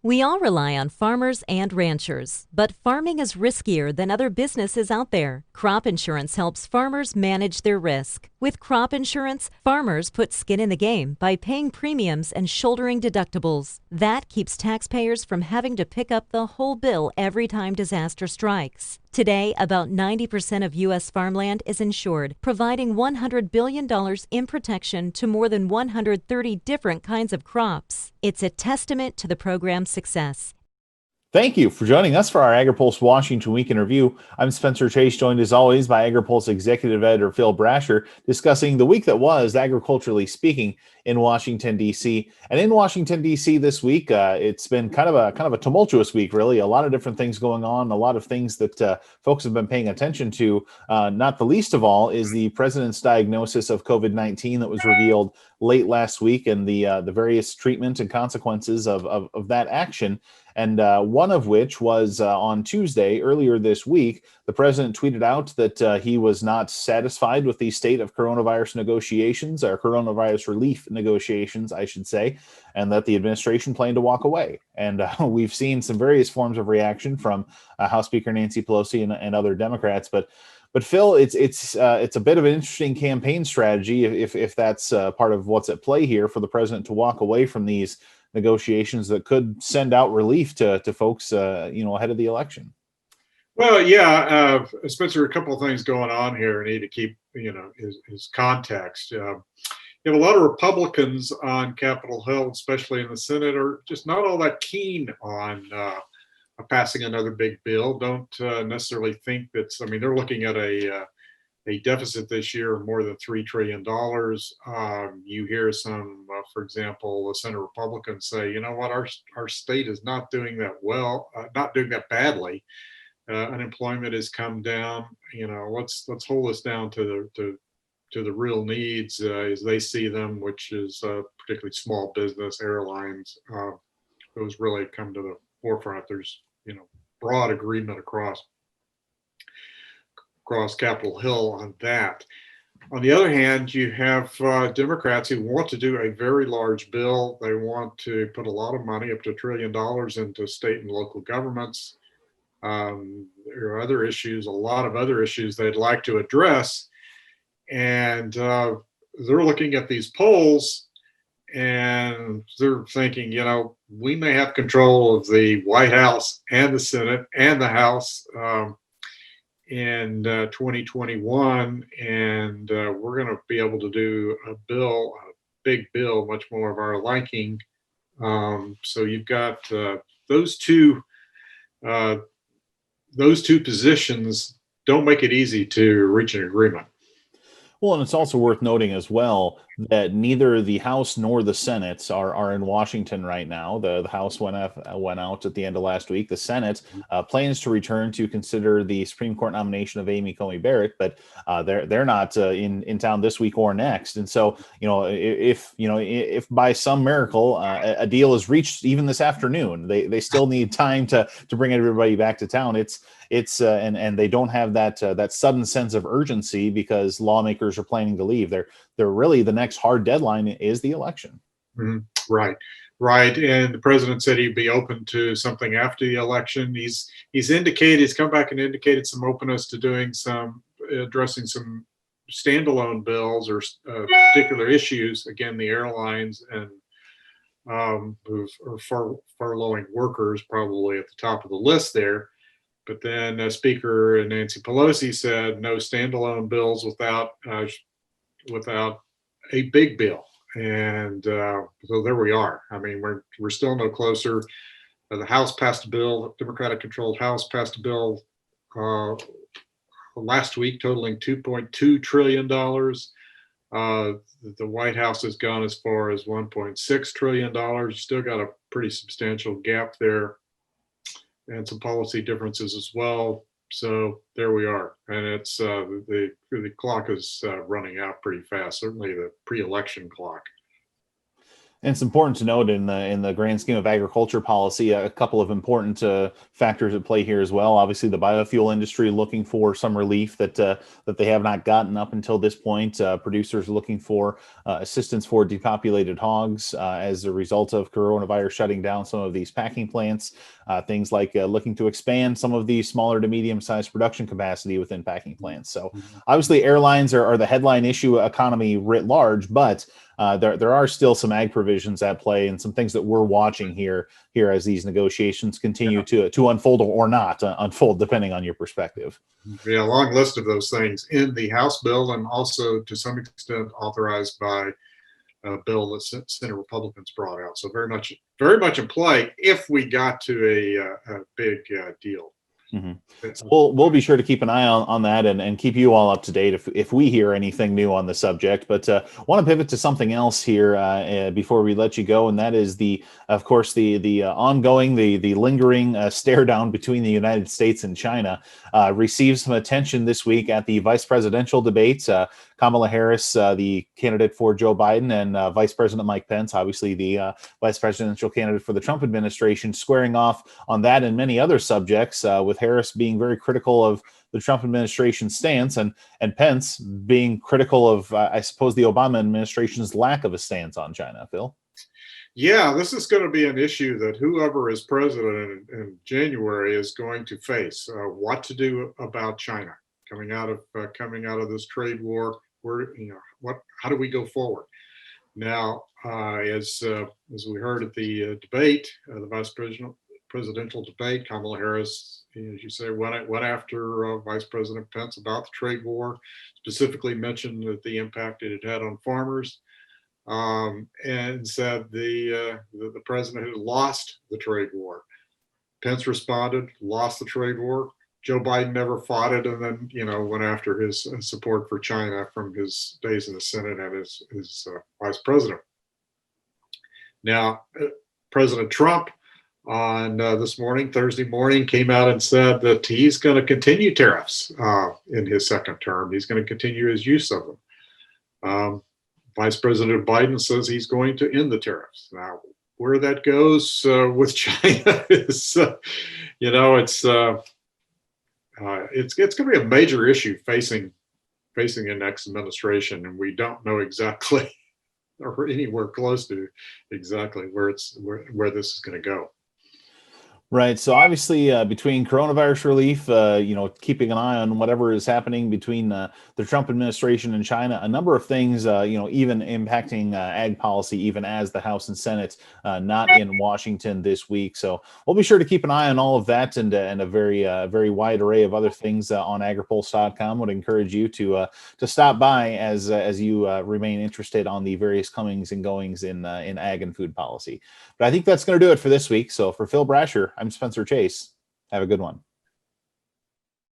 We all rely on farmers and ranchers, but farming is riskier than other businesses out there. Crop insurance helps farmers manage their risk. With crop insurance, farmers put skin in the game by paying premiums and shouldering deductibles. That keeps taxpayers from having to pick up the whole bill every time disaster strikes. Today, about 90% of U.S. farmland is insured, providing $100 billion in protection to more than 130 different kinds of crops. It's a testament to the program's success. Thank you for joining us for our Agri-Pulse Washington Week in Review. I'm Spencer Chase, joined as always by Agri-Pulse Executive Editor Phil Brasher, discussing the week that was, agriculturally speaking, in Washington, D.C. And in Washington, D.C. this week, it's been kind of a tumultuous week, really. A lot of different things going on, a lot of things that folks have been paying attention to. Not the least of all is the president's diagnosis of COVID-19 that was revealed late last week, and the various treatment and consequences of that action. And one of which was on Tuesday, earlier this week, the president tweeted out that he was not satisfied with the state of coronavirus negotiations, or coronavirus relief negotiations, I should say, and that the administration planned to walk away. And we've seen some various forms of reaction from House Speaker Nancy Pelosi and other Democrats. But Phil, it's a bit of an interesting campaign strategy if that's part of what's at play here for the president to walk away from these negotiations that could send out relief to folks, ahead of the election. Well, yeah, Spencer, a couple of things going on here. I need to keep, his context. You have a lot of Republicans on Capitol Hill, especially in the Senate, are just not all that keen on passing another big bill. Don't necessarily think that's. I mean, they're looking at a deficit this year of more than $3 trillion. You hear some, for example, the Senate Republicans say, you know what, our state is not doing that well, not doing that badly. Unemployment has come down. Let's hold us down to the real needs as they see them, which is particularly small business, airlines. Those really come to the forefront. There's broad agreement across Capitol Hill on that. On the other hand, you have Democrats who want to do a very large bill. They want to put a lot of money, up to $1 trillion, into state and local governments. There are other issues, a lot of other issues they'd like to address. And they're looking at these polls and they're thinking, we may have control of the White House and the Senate and the House in 2021, and we're going to be able to do a big bill, much more of our liking. So you've got those two positions don't make it easy to reach an agreement. Well, and it's also worth noting as well that neither the House nor the Senate are in Washington right now. The House went out at the end of last week. The Senate plans to return to consider the Supreme Court nomination of Amy Coney Barrett, but they're not in town this week or next. And so, if by some miracle a deal is reached even this afternoon, they still need time to bring everybody back to town. And they don't have that sudden sense of urgency because lawmakers are planning to leave. They're really, the next hard deadline is the election. Mm-hmm. Right. And the president said he'd be open to something after the election. He's come back and indicated some openness to addressing some standalone bills or particular issues. Again, the airlines and who are furloughing workers probably at the top of the list there. But then Speaker Nancy Pelosi said no standalone bills without a big bill, and so there we are. I mean, we're still no closer. The House passed a bill, Democratic-controlled House passed a bill last week, totaling $2.2 trillion. The White House has gone as far as $1.6 trillion. Still got a pretty substantial gap there, and some policy differences as well. So there we are, and it's the clock is running out pretty fast. Certainly the pre-election clock. And it's important to note in the grand scheme of agriculture policy, a couple of important factors at play here as well. Obviously, the biofuel industry looking for some relief that they have not gotten up until this point. Producers looking for assistance for depopulated hogs as a result of coronavirus shutting down some of these packing plants. Things like looking to expand some of the smaller to medium-sized production capacity within packing plants. So obviously, airlines are the headline issue economy writ large, but there are still some ag provisions at play and some things that we're watching here as these negotiations continue to unfold or not unfold, depending on your perspective. Yeah, a long list of those things in the House bill, and also to some extent authorized by a bill that Senate Republicans brought out. So very much in play if we got to a big deal. Mm-hmm. So we'll be sure to keep an eye on that and keep you all up to date if we hear anything new on the subject. But want to pivot to something else here before we let you go, and that is of course the ongoing, the lingering stare down between the United States and China. Received some attention this week at the vice presidential debates. Kamala Harris, the candidate for Joe Biden, and Vice President Mike Pence, obviously the vice presidential candidate for the Trump administration, squaring off on that and many other subjects, with Harris being very critical of the Trump administration stance and Pence being critical of, I suppose, the Obama administration's lack of a stance on China. Phil? Yeah, this is going to be an issue that whoever is president in January is going to face. What to do about China coming out of this trade war? How do we go forward? Now, as we heard at the debate, the vice presidential debate, Kamala Harris, as you say, went after Vice President Pence about the trade war, specifically mentioned that the impact it had on farmers, and said the president had lost the trade war. Pence responded, lost the trade war. Joe Biden never fought it, and then went after his support for China from his days in the Senate and his vice president. Now, President Trump on Thursday morning, came out and said that he's going to continue tariffs in his second term. He's going to continue his use of them. Vice President Biden says he's going to end the tariffs. Now, where that goes with China is, it's going to be a major issue facing the next administration, and we don't know exactly or anywhere close to exactly where this is going to go. Right. So obviously, between coronavirus relief, keeping an eye on whatever is happening between the Trump administration and China, a number of things, even impacting ag policy, even as the House and Senate not in Washington this week. So we'll be sure to keep an eye on all of that and a very wide array of other things on agripulse.com. Would encourage you to stop by as you remain interested on the various comings and goings in ag and food policy. But I think that's going to do it for this week. So for Phil Brasher, I'm Spencer Chase. Have a good one.